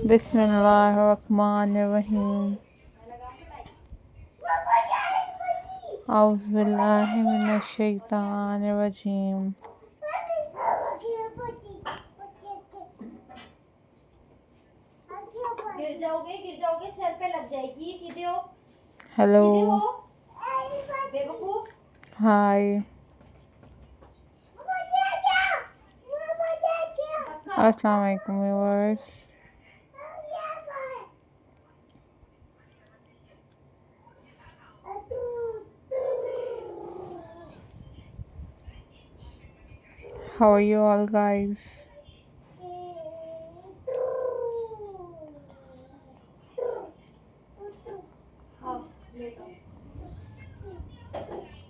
Bismillahirrahmanirrahim. Auzubillahi minash shaitanir rajim. गिर जाओगे sir पे लग जाएगी सीधे हो Hello. बेवकूफ Hi. Assalamu alaikum viewers. How are you all guys? हाँ लेटो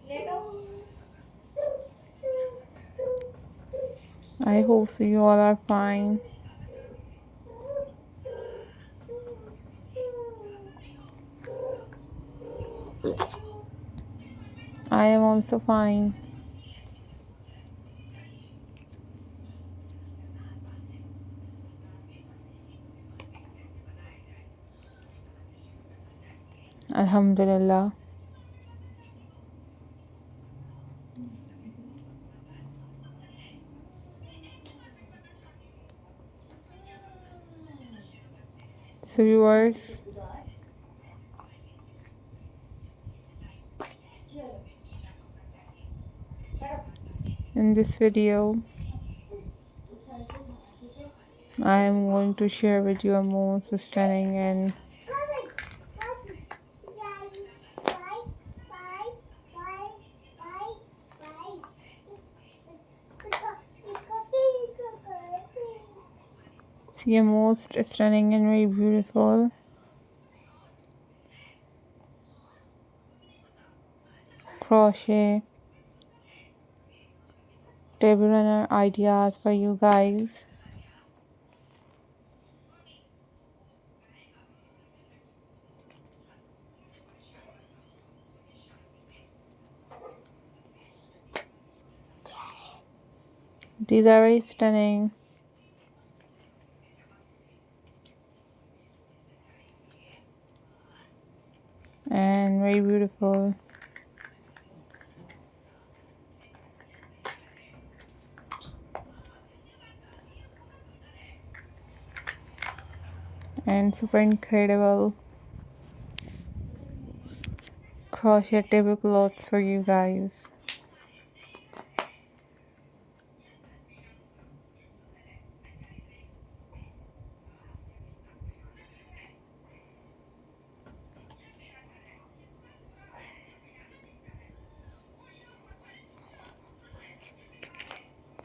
लेटो I hope so you all are fine. I am also fine. Alhamdulillah. So viewers, in this video I am going to share with you a most stunning and see a most stunning and very beautiful crochet table runner ideas for you guys. These are very stunning and very beautiful. And super incredible crochet tablecloths for you guys.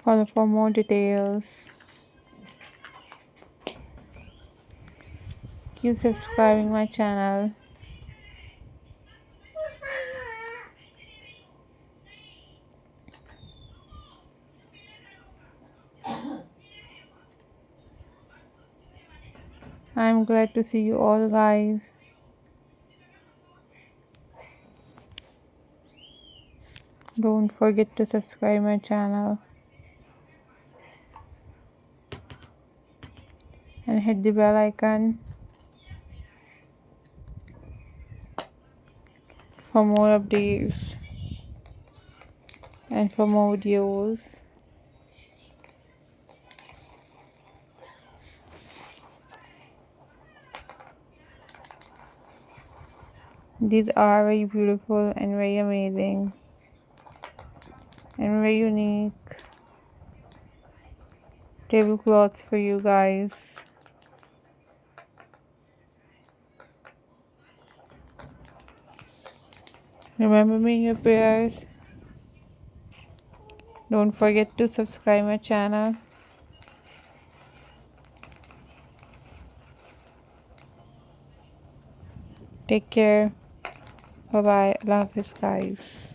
Follow for more details. Keep subscribing my channel. I'm glad to see you all guys. Don't forget to subscribe my channel and hit the bell icon for more updates and for more videos. These are very beautiful and very amazing and very unique tablecloths for you guys. Remember me in your prayers. Don't forget to subscribe my channel. Take care. Bye bye. Allah Hafiz guys.